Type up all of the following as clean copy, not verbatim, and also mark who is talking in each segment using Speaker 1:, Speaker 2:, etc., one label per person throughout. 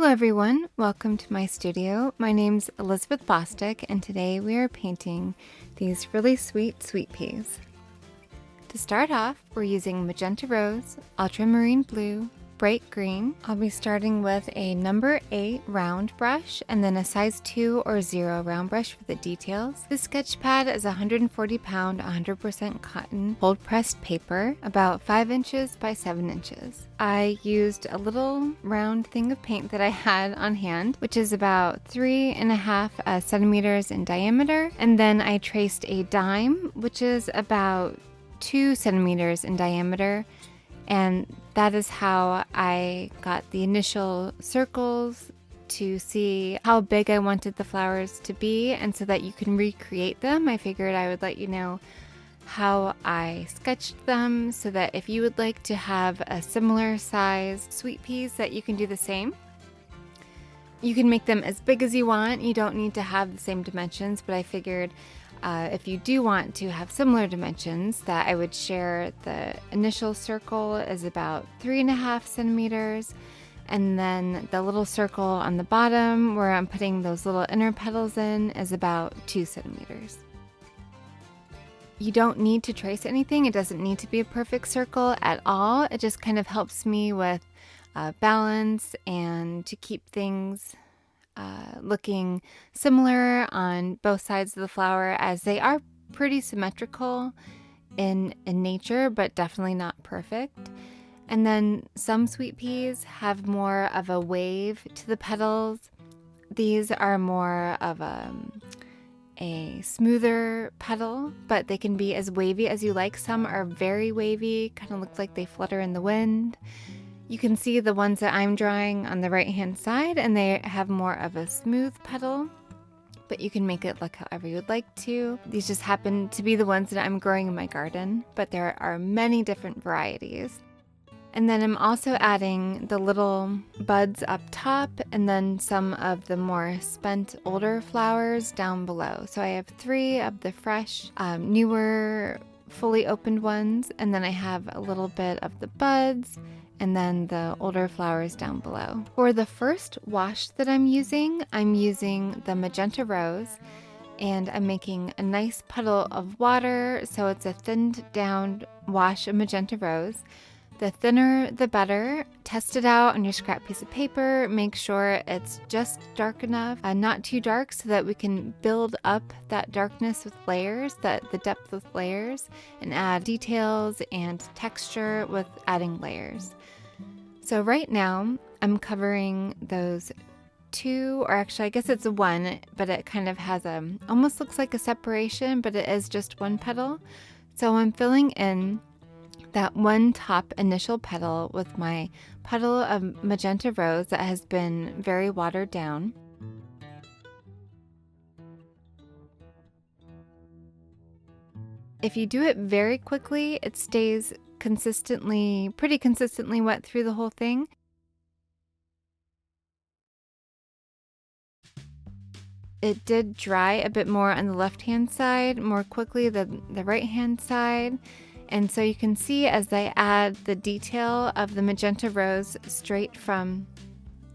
Speaker 1: Hello everyone, welcome to my studio. My name's Elizabeth Bostic and today we are painting these really sweet peas. To start off, we're using Magenta Rose, Ultramarine Blue, Bright Green. I'll be starting with a number 8 round brush and then a size 2 or 0 round brush for the details. This sketch pad is 140 pound 100% cotton cold pressed paper, about 5 inches by 7 inches. I used a little round thing of paint that I had on hand, which is about 3.5 centimeters in diameter, and then I traced a dime, which is about 2 centimeters in diameter, and that is how I got the initial circles to see how big I wanted the flowers to be, and so that you can recreate them, I figured I would let you know how I sketched them so that if you would like to have a similar size sweet peas, that you can do the same. You can make them as big as you want. You don't need to have the same dimensions, but I figured if you do want to have similar dimensions, that I would share the initial circle is about 3.5 centimeters, and then the little circle on the bottom where I'm putting those little inner petals in is about 2 centimeters. You don't need to trace anything. It doesn't need to be a perfect circle at all. It just kind of helps me with balance and to keep things looking similar on both sides of the flower, as they are pretty symmetrical in nature, but definitely not perfect. And then some sweet peas have more of a wave to the petals. These are more of a smoother petal, but they can be as wavy as you like. Some are very wavy, kind of look like they flutter in the wind. You can see the ones that I'm drawing on the right hand side, and they have more of a smooth petal, but you can make it look however you would like to. These just happen to be the ones that I'm growing in my garden, but there are many different varieties. And then I'm also adding the little buds up top and then some of the more spent older flowers down below. So I have 3 of the fresh, newer, fully opened ones, and then I have a little bit of the buds and then the older flowers down below. For the first wash that I'm using the Magenta Rose, and I'm making a nice puddle of water, so it's a thinned down wash of Magenta Rose. The thinner the better. Test it out on your scrap piece of paper. Make sure it's just dark enough, not too dark, so that we can build up that darkness with layers, the depth with layers, and add details and texture with adding layers. So right now I'm covering those 2, or actually I guess it's 1, but it kind of has almost looks like a separation, but it is just 1 petal. So I'm filling in that 1 top initial petal with my puddle of Magenta Rose that has been very watered down. If you do it very quickly, it stays pretty consistently wet through the whole thing. It did dry a bit more on the left-hand side more quickly than the right-hand side. And so you can see as I add the detail of the Magenta Rose straight from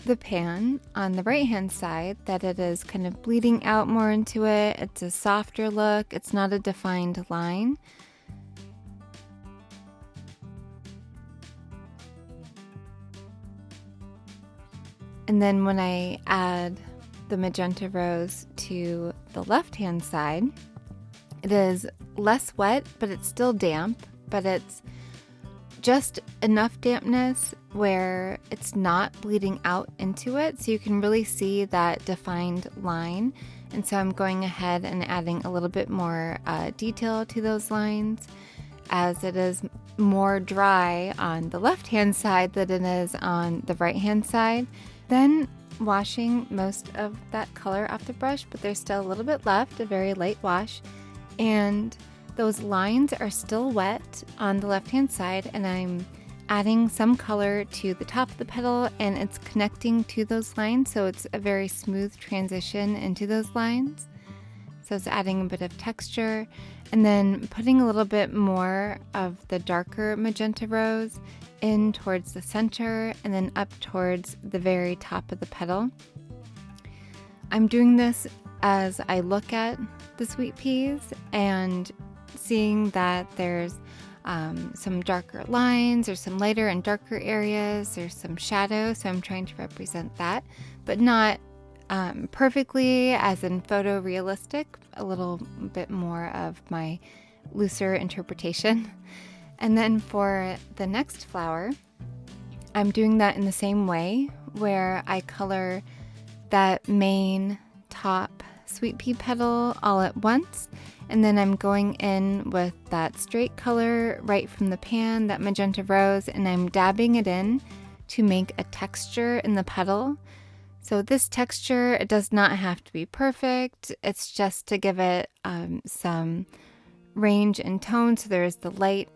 Speaker 1: the pan on the right hand side that it is kind of bleeding out more into it. It's a softer look. It's not a defined line. And then when I add the Magenta Rose to the left hand side, it is less wet, but it's still damp, but it's just enough dampness where it's not bleeding out into it, so you can really see that defined line. And so I'm going ahead and adding a little bit more detail to those lines, as it is more dry on the left-hand side than it is on the right-hand side. Then washing most of that color off the brush, but there's still a little bit left, a very light wash. And those lines are still wet on the left-hand side, and I'm adding some color to the top of the petal, and it's connecting to those lines, so it's a very smooth transition into those lines. So it's adding a bit of texture, and then putting a little bit more of the darker Magenta Rose in towards the center and then up towards the very top of the petal. I'm doing this as I look at the sweet peas and seeing that there's some darker lines or some lighter and darker areas. There's some shadow, so I'm trying to represent that, but not perfectly as in photorealistic, a little bit more of my looser interpretation. And then for the next flower, I'm doing that in the same way where I color that main top sweet pea petal all at once, and then I'm going in with that straight color right from the pan, that Magenta Rose, and I'm dabbing it in to make a texture in the petal. So this texture, it does not have to be perfect. It's just to give it some range and tone. So there's the light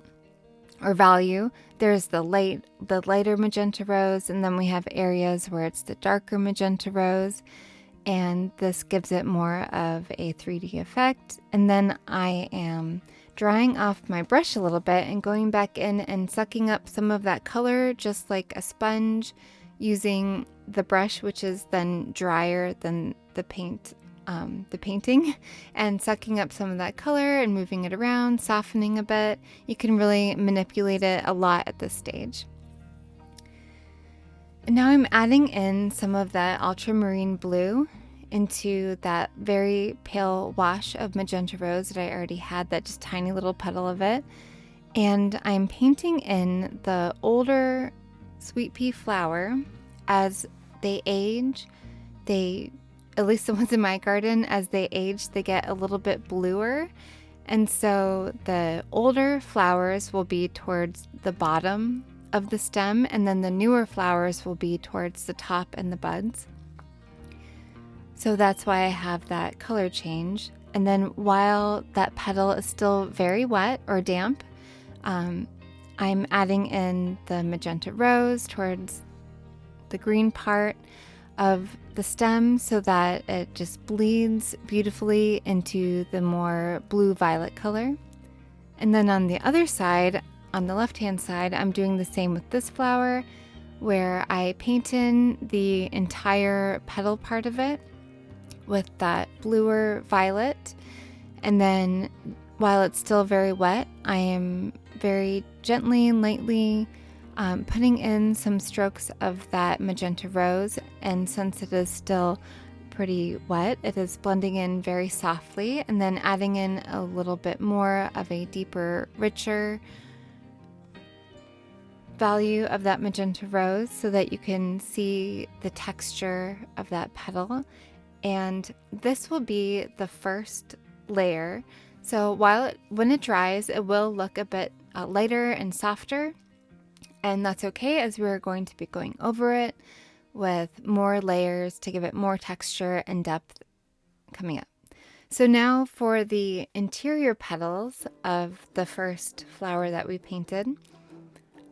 Speaker 1: or value. There's the lighter Magenta Rose, and then we have areas where it's the darker Magenta Rose, and this gives it more of a 3D effect. And then I am drying off my brush a little bit and going back in and sucking up some of that color just like a sponge, using the brush, which is then drier than the painting, and sucking up some of that color and moving it around, softening a bit. You can really manipulate it a lot at this stage. And now I'm adding in some of that Ultramarine Blue into that very pale wash of Magenta Rose that I already had, that just tiny little petal of it. And I'm painting in the older sweet pea flower. As they age, at least the ones in my garden, as they age, they get a little bit bluer. And so the older flowers will be towards the bottom of the stem, and then the newer flowers will be towards the top and the buds. So that's why I have that color change. And then while that petal is still very wet or damp, I'm adding in the Magenta Rose towards the green part of the stem so that it just bleeds beautifully into the more blue-violet color. And then on the other side, on the left-hand side, I'm doing the same with this flower, where I paint in the entire petal part of it with that bluer violet. And then while it's still very wet, I am very gently and lightly putting in some strokes of that Magenta Rose. And since it is still pretty wet, it is blending in very softly, and then adding in a little bit more of a deeper, richer value of that Magenta Rose so that you can see the texture of that petal. And this will be the first layer. So when it dries, it will look a bit lighter and softer, and that's okay, as we're going to be going over it with more layers to give it more texture and depth coming up. So now for the interior petals of the first flower that we painted,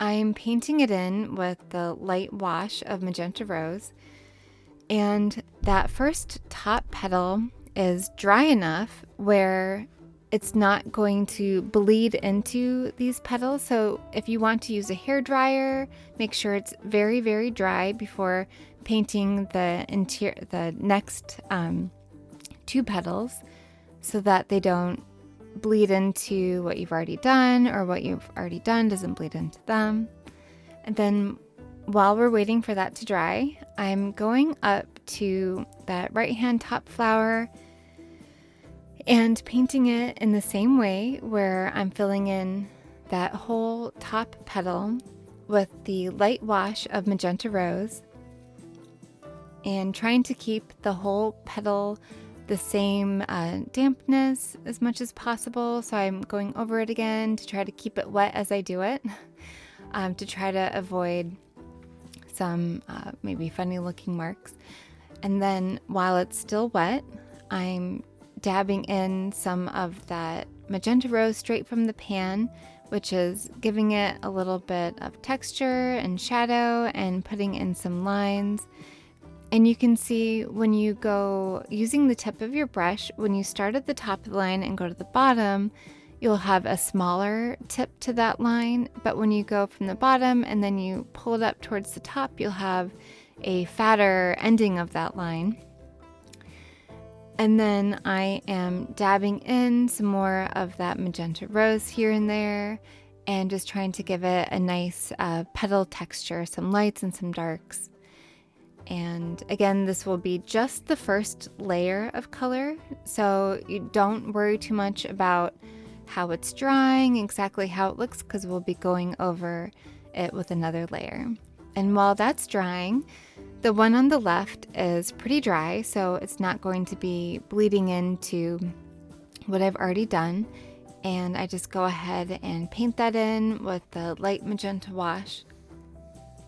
Speaker 1: I'm painting it in with the light wash of Magenta Rose, and that first top petal is dry enough where it's not going to bleed into these petals. So if you want to use a hair dryer, make sure it's very, very dry before painting the next two petals, so that they don't bleed into what you've already done, or what you've already done doesn't bleed into them. And then while we're waiting for that to dry, I'm going up to that right-hand top flower and painting it in the same way, where I'm filling in that whole top petal with the light wash of Magenta Rose and trying to keep the whole petal the same dampness as much as possible. So I'm going over it again to try to keep it wet as I do it, to try to avoid some maybe funny looking marks. And then while it's still wet, I'm dabbing in some of that Magenta Rose straight from the pan, which is giving it a little bit of texture and shadow and putting in some lines. And you can see when you go using the tip of your brush, when you start at the top of the line and go to the bottom, you'll have a smaller tip to that line. But when you go from the bottom and then you pull it up towards the top, you'll have a fatter ending of that line. And then I am dabbing in some more of that Magenta Rose here and there, and just trying to give it a nice petal texture, some lights and some darks. And again, this will be just the first layer of color, so you don't worry too much about how it's drying, exactly how it looks, because we'll be going over it with another layer. And while that's drying, the one on the left is pretty dry, so it's not going to be bleeding into what I've already done. And I just go ahead and paint that in with the light magenta wash.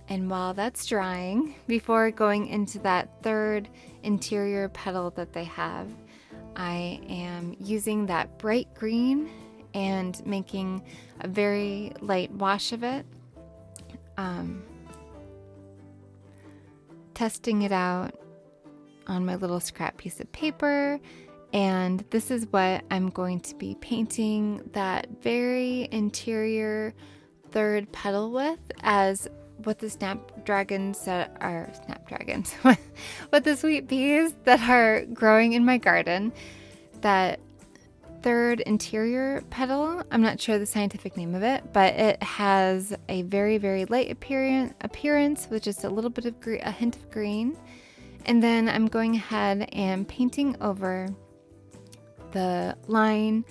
Speaker 1: And while that's drying, before going into that third interior petal that they have, I am using that bright green and making a very light wash of it. Testing it out on my little scrap piece of paper, and this is what I'm going to be painting that very interior third petal with, as what the snapdragons that are with the sweet peas that are growing in my garden. That third interior petal, I'm not sure the scientific name of it, but it has a very, very light appearance with just a little bit of a hint of green. And then I'm going ahead and painting over the line,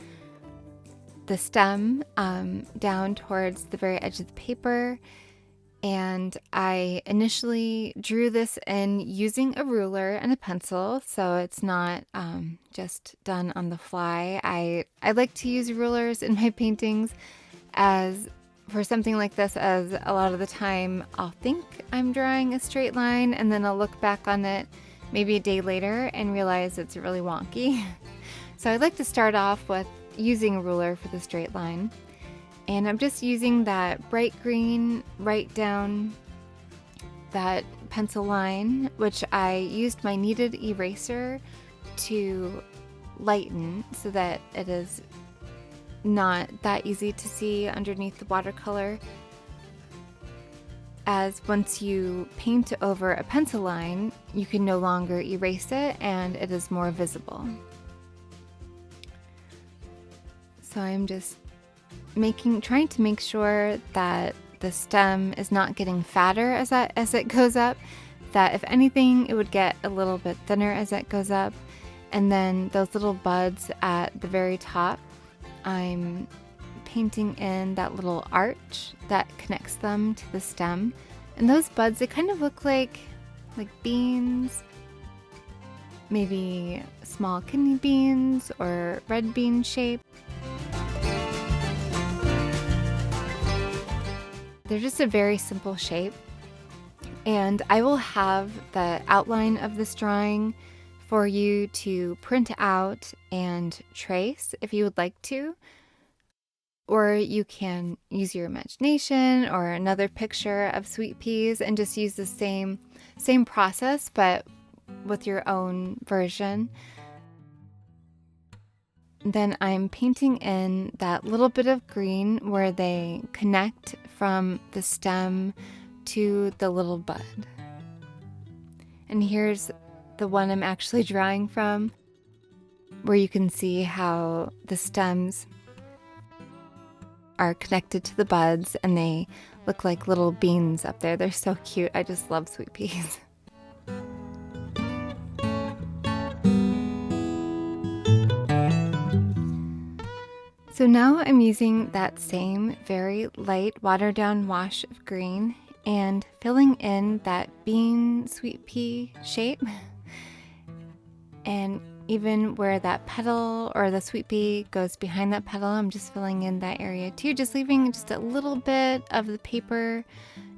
Speaker 1: the stem, down towards the very edge of the paper. And I initially drew this in using a ruler and a pencil, so it's not just done on the fly. I like to use rulers in my paintings as for something like this, as a lot of the time I'll think I'm drawing a straight line and then I'll look back on it maybe a day later and realize it's really wonky. So I like to start off with using a ruler for the straight line. And I'm just using that bright green right down that pencil line, which I used my kneaded eraser to lighten so that it is not that easy to see underneath the watercolor. As once you paint over a pencil line, you can no longer erase it and it is more visible. So I'm just trying to make sure that the stem is not getting fatter as it goes up, that if anything it would get a little bit thinner as it goes up. And then those little buds at the very top, I'm painting in that little arch that connects them to the stem. And those buds, they kind of look like beans, maybe small kidney beans or red bean shape. They're just a very simple shape, and I will have the outline of this drawing for you to print out and trace if you would like to, or you can use your imagination or another picture of sweet peas and just use the same process but with your own version. Then I'm painting in that little bit of green where they connect from the stem to the little bud. And here's the one I'm actually drawing from, where you can see how the stems are connected to the buds and they look like little beans up there. They're so cute. I just love sweet peas. So now I'm using that same very light watered down wash of green and filling in that bean sweet pea shape. And even where that petal or the sweet pea goes behind that petal, I'm just filling in that area too, just leaving just a little bit of the paper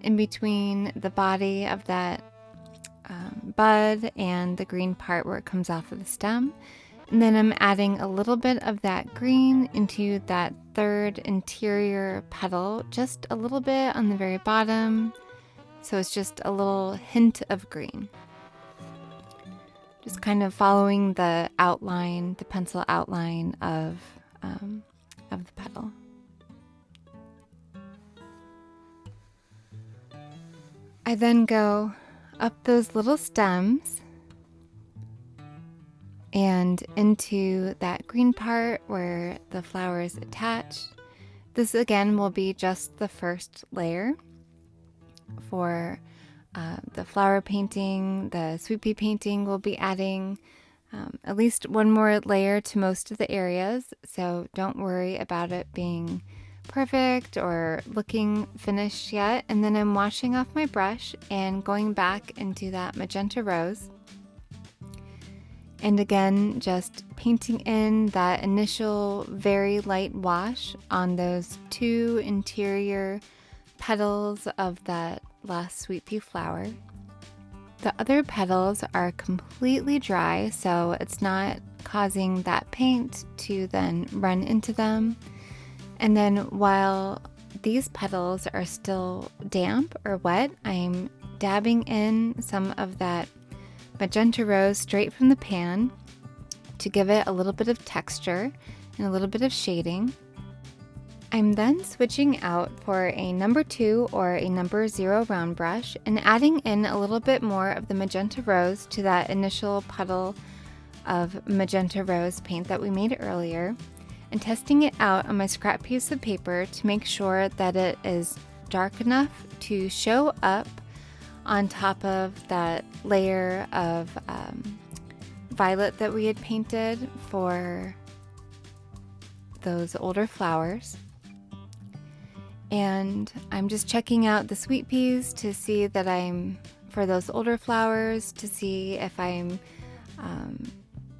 Speaker 1: in between the body of that bud and the green part where it comes off of the stem. And then I'm adding a little bit of that green into that third interior petal, just a little bit on the very bottom. So it's just a little hint of green. just kind of following the outline, the pencil outline of the petal. I then go up those little stems and into that green part where the flower is attached. This again will be just the first layer for the flower painting. The sweet pea painting will be adding at least one more layer to most of the areas, so don't worry about it being perfect or looking finished yet. And then I'm washing off my brush and going back into that Magenta Rose. And again, just painting in that initial very light wash on those two interior petals of that last sweet pea flower. The other petals are completely dry, so it's not causing that paint to then run into them. And then while these petals are still damp or wet, I'm dabbing in some of that Magenta Rose straight from the pan to give it a little bit of texture and a little bit of shading. I'm then switching out for a number 2 or a number 0 round brush and adding in a little bit more of the Magenta Rose to that initial puddle of Magenta Rose paint that we made earlier, and testing it out on my scrap piece of paper to make sure that it is dark enough to show up on top of that layer of violet that we had painted for those older flowers. And I'm just checking out the sweet peas to see that for those older flowers, to see if I'm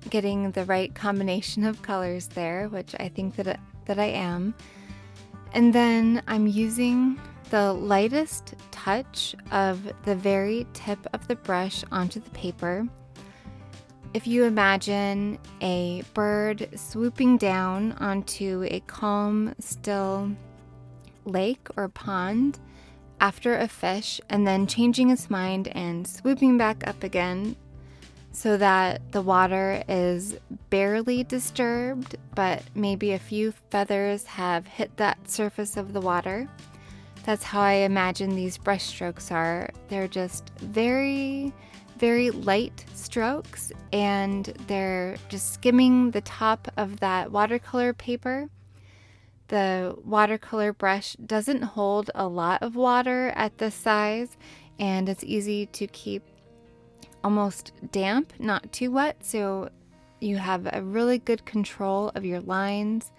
Speaker 1: getting the right combination of colors there, which I think that I am. And then I'm using the lightest touch of the very tip of the brush onto the paper. If you imagine a bird swooping down onto a calm, still lake or pond after a fish and then changing its mind and swooping back up again so that the water is barely disturbed, but maybe a few feathers have hit that surface of the water. That's how I imagine these brush strokes are. They're just very, very light strokes, and they're just skimming the top of that watercolor paper. The watercolor brush doesn't hold a lot of water at this size, and it's easy to keep almost damp, not too wet, so you have a really good control of your lines.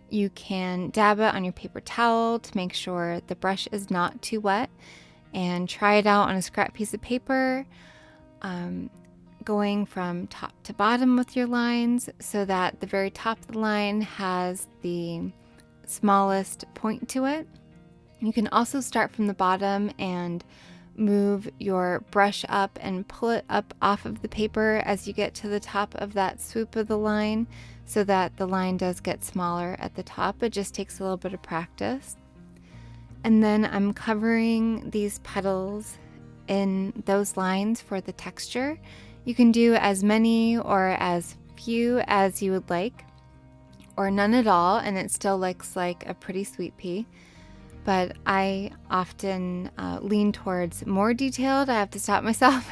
Speaker 1: You can dab it on your paper towel to make sure the brush is not too wet, and try it out on a scrap piece of paper, going from top to bottom with your lines so that the very top of the line has the smallest point to it. You can also start from the bottom and move your brush up and pull it up off of the paper as you get to the top of that swoop of the line so that the line does get smaller at the top. It just takes a little bit of practice. And then I'm covering these petals in those lines for the texture. You can do as many or as few as you would like, or none at all, and it still looks like a pretty sweet pea. But I often lean towards more detailed. I have to stop myself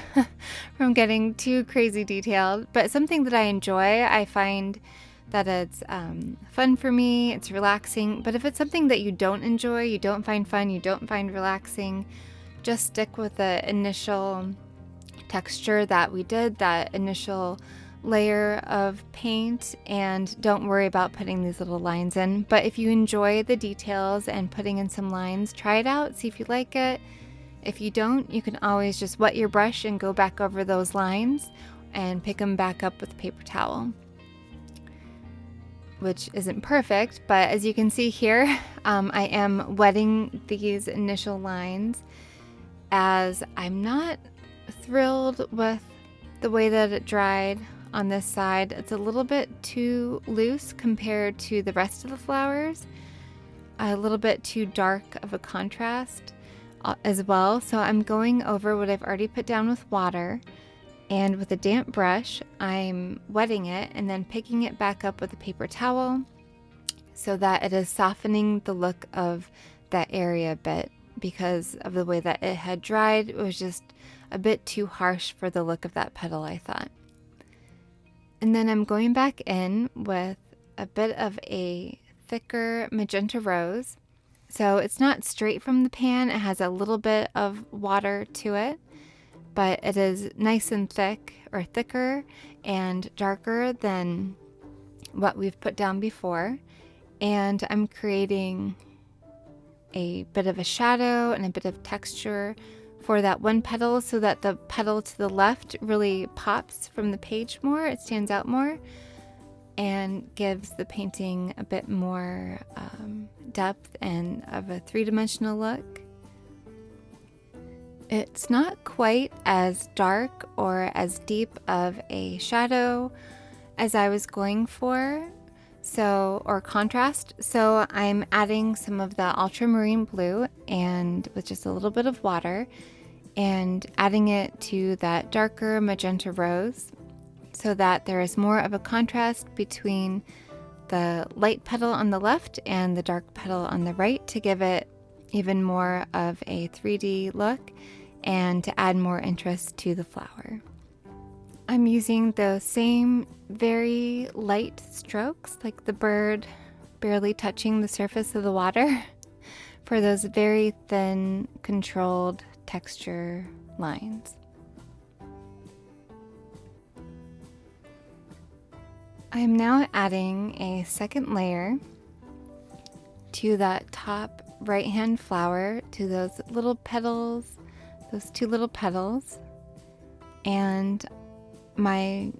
Speaker 1: from getting too crazy detailed, but something that I enjoy. I find that it's fun for me, it's relaxing. But if it's something that you don't enjoy, you don't find fun, you don't find relaxing, just stick with the initial texture that we did, that initial layer of paint, and don't worry about putting these little lines in. But if you enjoy the details and putting in some lines, try it out, see if you like it. If you don't, you can always just wet your brush and go back over those lines and pick them back up with a paper towel, which isn't perfect, but as you can see here, I am wetting these initial lines as I'm not thrilled with the way that it dried on this side. It's a little bit too loose compared to the rest of the flowers, a little bit too dark of a contrast as well. So I'm going over what I've already put down with water And with a damp brush, I'm wetting it and then picking it back up with a paper towel so that it is softening the look of that area a bit, because of the way that it had dried. It was just a bit too harsh for the look of that petal, I thought. And then I'm going back in with a bit of a thicker Magenta Rose. So it's not straight from the pan, it has a little bit of water to it, but it is nice and thick, or thicker and darker than what we've put down before. And I'm creating a bit of a shadow and a bit of texture for that one petal so that the petal to the left really pops from the page more, it stands out more, and gives the painting a bit more depth and of a three-dimensional look. It's not quite as dark or as deep of a shadow as I was going for, or contrast. So I'm adding some of the Ultramarine Blue and with just a little bit of water and adding it to that darker Magenta Rose so that there is more of a contrast between the light petal on the left and the dark petal on the right to give it even more of a 3D look and to add more interest to the flower. I'm using those same very light strokes, like the bird barely touching the surface of the water, for those very thin, controlled texture lines. I'm now adding a second layer to that top right-hand flower, to those little petals, those two little petals, and my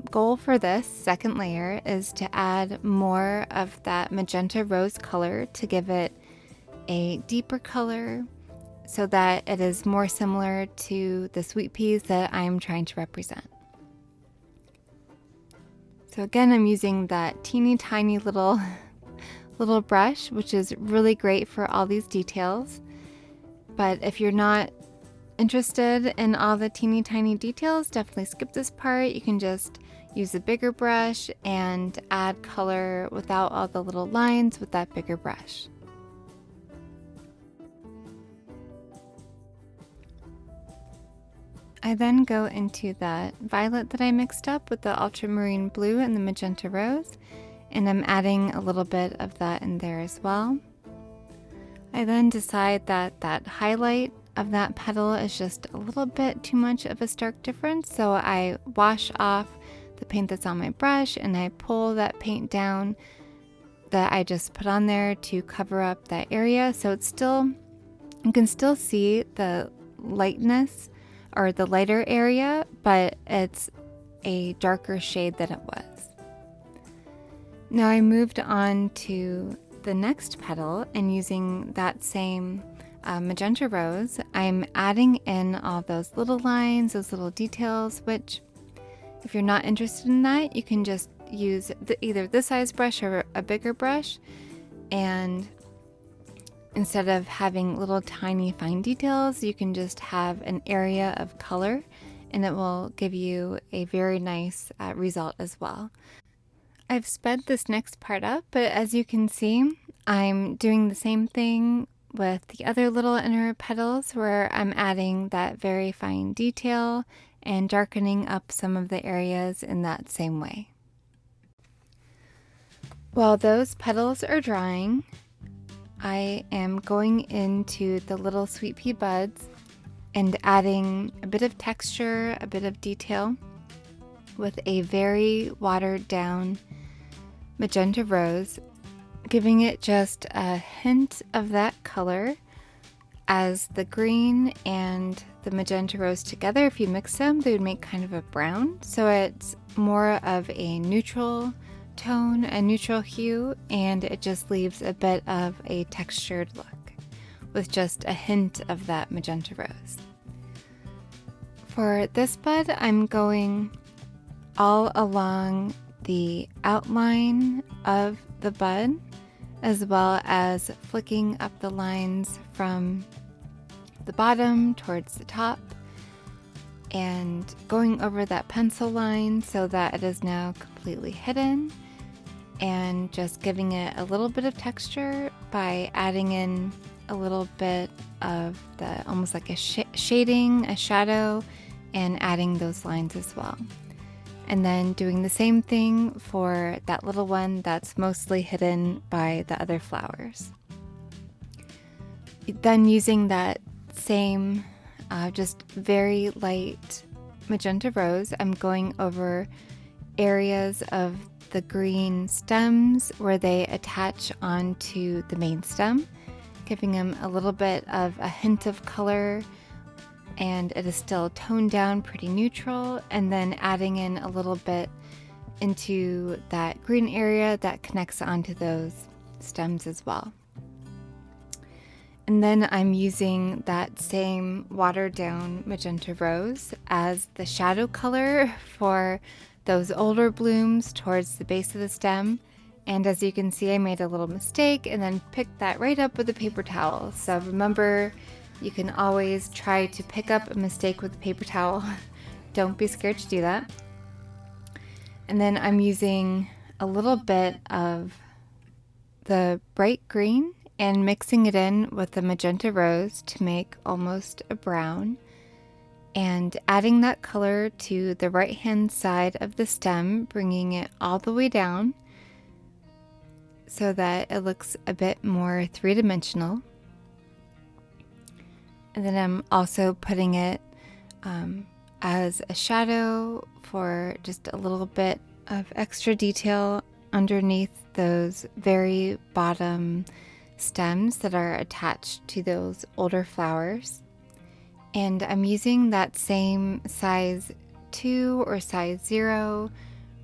Speaker 1: goal for this second layer is to add more of that Magenta Rose color to give it a deeper color so that it is more similar to the sweet peas that I'm trying to represent. So again, I'm using that teeny tiny little brush, which is really great for all these details. But if you're not interested in all the teeny tiny details, definitely skip this part. You can just use a bigger brush and add color without all the little lines with that bigger brush. I then go into that violet that I mixed up with the Ultramarine Blue and the Magenta Rose, and I'm adding a little bit of that in there as well. I then decide that that highlight of that petal is just a little bit too much of a stark difference, so I wash off the paint that's on my brush and I pull that paint down that I just put on there to cover up that area, so it's still, you can still see the lightness or the lighter area, but it's a darker shade than it was. Now I moved on to the next petal, and using that same Magenta Rose, I'm adding in all those little lines, those little details, which if you're not interested in that, you can just use either this size brush or a bigger brush, and instead of having little tiny fine details, you can just have an area of color, and it will give you a very nice result as well. I've sped this next part up, but as you can see, I'm doing the same thing with the other little inner petals where I'm adding that very fine detail and darkening up some of the areas in that same way. While those petals are drying, I am going into the little sweet pea buds and adding a bit of texture, a bit of detail with a very watered down Magenta Rose, giving it just a hint of that color, as the green and the Magenta Rose together, if you mix them, they would make kind of a brown. So it's more of a neutral tone, a neutral hue, and it just leaves a bit of a textured look with just a hint of that Magenta Rose. For this bud, I'm going all along the outline of the bud, as well as flicking up the lines from the bottom towards the top and going over that pencil line so that it is now completely hidden, and just giving it a little bit of texture by adding in a little bit of the almost like a shading, a shadow, and adding those lines as well. And then doing the same thing for that little one that's mostly hidden by the other flowers. Then using that same just very light magenta rose, I'm going over areas of the green stems where they attach onto the main stem, giving them a little bit of a hint of color, and it is still toned down pretty neutral, and then adding in a little bit into that green area that connects onto those stems as well. And then I'm using that same watered down magenta rose as the shadow color for those older blooms towards the base of the stem. And as you can see, I made a little mistake and then picked that right up with a paper towel. So remember, you can always try to pick up a mistake with a paper towel. Don't be scared to do that. And then I'm using a little bit of the bright green and mixing it in with the magenta rose to make almost a brown, and adding that color to the right hand side of the stem, bringing it all the way down so that it looks a bit more three-dimensional. And then I'm also putting it as a shadow for just a little bit of extra detail underneath those very bottom stems that are attached to those older flowers. And I'm using that same size 2 or size 0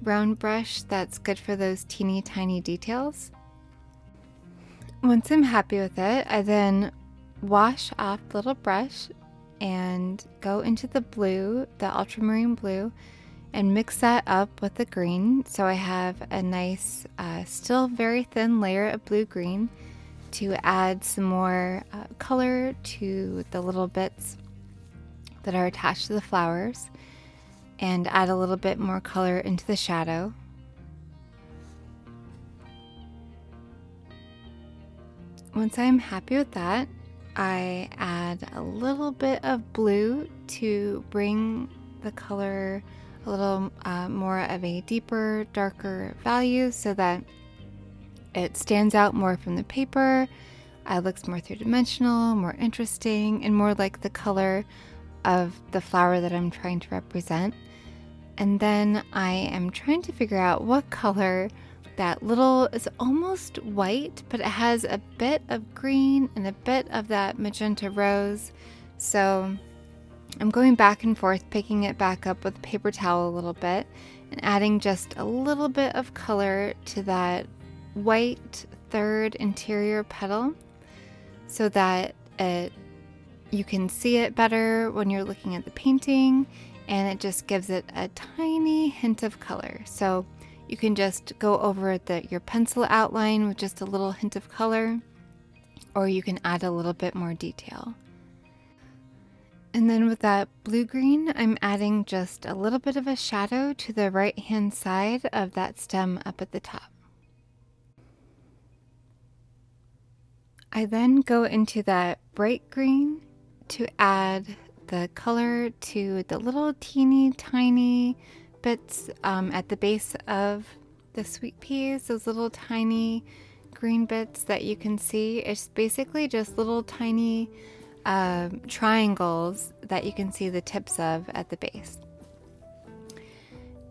Speaker 1: round brush that's good for those teeny tiny details. Once I'm happy with it, I then wash off the little brush and go into the blue, the ultramarine blue, and mix that up with the green. So I have a nice, still very thin layer of blue-green to add some more color to the little bits that are attached to the flowers, and add a little bit more color into the shadow. Once I'm happy with that, I add a little bit of blue to bring the color a little more of a deeper, darker value so that it stands out more from the paper. It looks more three-dimensional, more interesting, and more like the color of the flower that I'm trying to represent. And then I am trying to figure out what color that little is almost white, but it has a bit of green and a bit of that magenta rose. So I'm going back and forth, picking it back up with a paper towel a little bit and adding just a little bit of color to that white third interior petal so that you can see it better when you're looking at the painting, and it just gives it a tiny hint of color. So you can just go over your pencil outline with just a little hint of color, or you can add a little bit more detail. And then with that blue-green, I'm adding just a little bit of a shadow to the right-hand side of that stem up at the top. I then go into that bright green to add the color to the little teeny tiny bits at the base of the sweet peas, those little tiny green bits that you can see. It's basically just little tiny triangles that you can see the tips of at the base.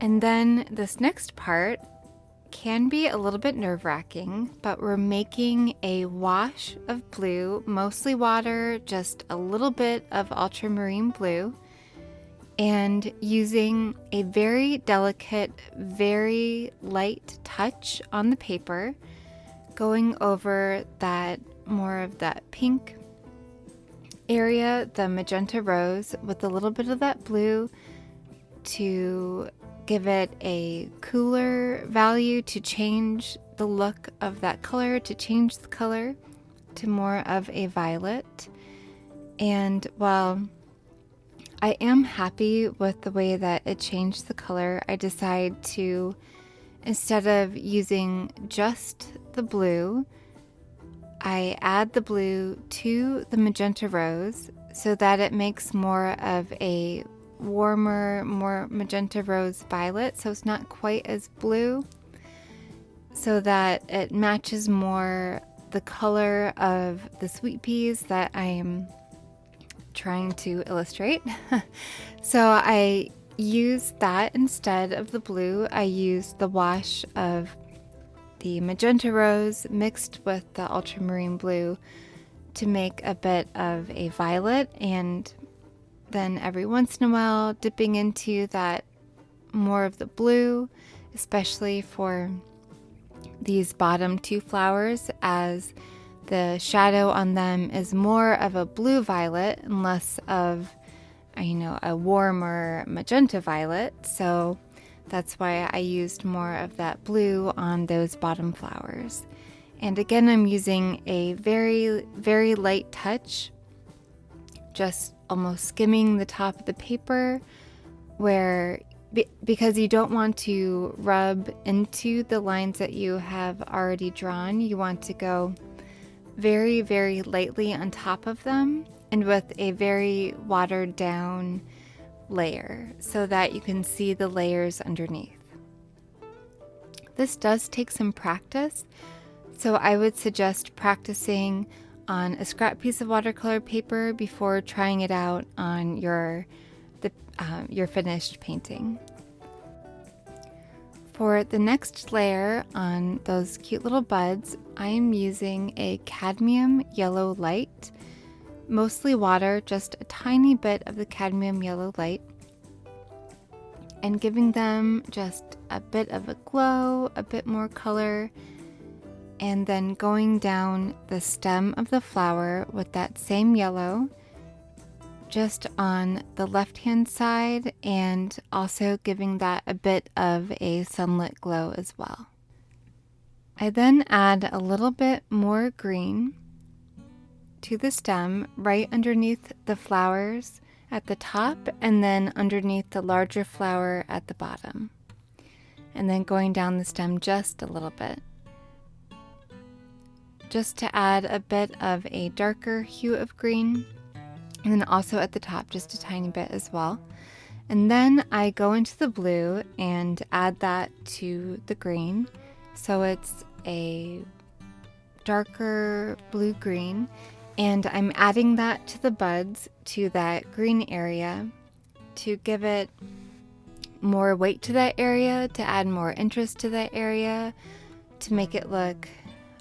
Speaker 1: And then this next part can be a little bit nerve-wracking, but we're making a wash of blue, mostly water, just a little bit of ultramarine blue, and using a very delicate, very light touch on the paper, going over that more of that pink area, the magenta rose, with a little bit of that blue to give it a cooler value, to change the look of that color, to change the color to more of a violet. And while I am happy with the way that it changed the color. I decided to, instead of using just the blue, I add the blue to the Magenta Rose so that it makes more of a warmer, more Magenta Rose violet, so it's not quite as blue, so that it matches more the color of the sweet peas that I am trying to illustrate. So I use that instead of the blue. I use the wash of the Magenta Rose mixed with the Ultramarine Blue to make a bit of a violet, and then every once in a while dipping into that more of the blue, especially for these bottom two flowers, as the shadow on them is more of a blue violet and less of, a warmer magenta violet. So that's why I used more of that blue on those bottom flowers. And again, I'm using a very, very light touch, just almost skimming the top of the paper, because you don't want to rub into the lines that you have already drawn. You want to go very, very lightly on top of them and with a very watered down layer so that you can see the layers underneath. This does take some practice, so I would suggest practicing on a scrap piece of watercolor paper before trying it out on your finished painting. For the next layer on those cute little buds, I am using a cadmium yellow light, mostly water, just a tiny bit of the cadmium yellow light, and giving them just a bit of a glow, a bit more color, and then going down the stem of the flower with that same yellow, just on the left-hand side, and also giving that a bit of a sunlit glow as well. I then add a little bit more green to the stem right underneath the flowers at the top, and then underneath the larger flower at the bottom, and then going down the stem just a little bit, just to add a bit of a darker hue of green, and then also at the top just a tiny bit as well. And then I go into the blue and add that to the green, so it's a darker blue-green, and I'm adding that to the buds, to that green area, to give it more weight to that area, to add more interest to that area, to make it look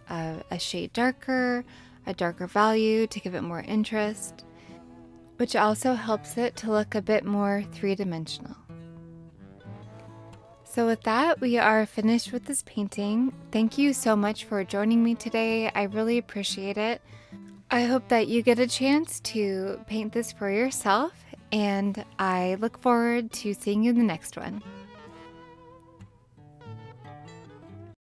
Speaker 1: a shade darker, a darker value, to give it more interest, which also helps it to look a bit more three-dimensional. So with that, we are finished with this painting. Thank you so much for joining me today. I really appreciate it. I hope that you get a chance to paint this for yourself, and I look forward to seeing you in the next one.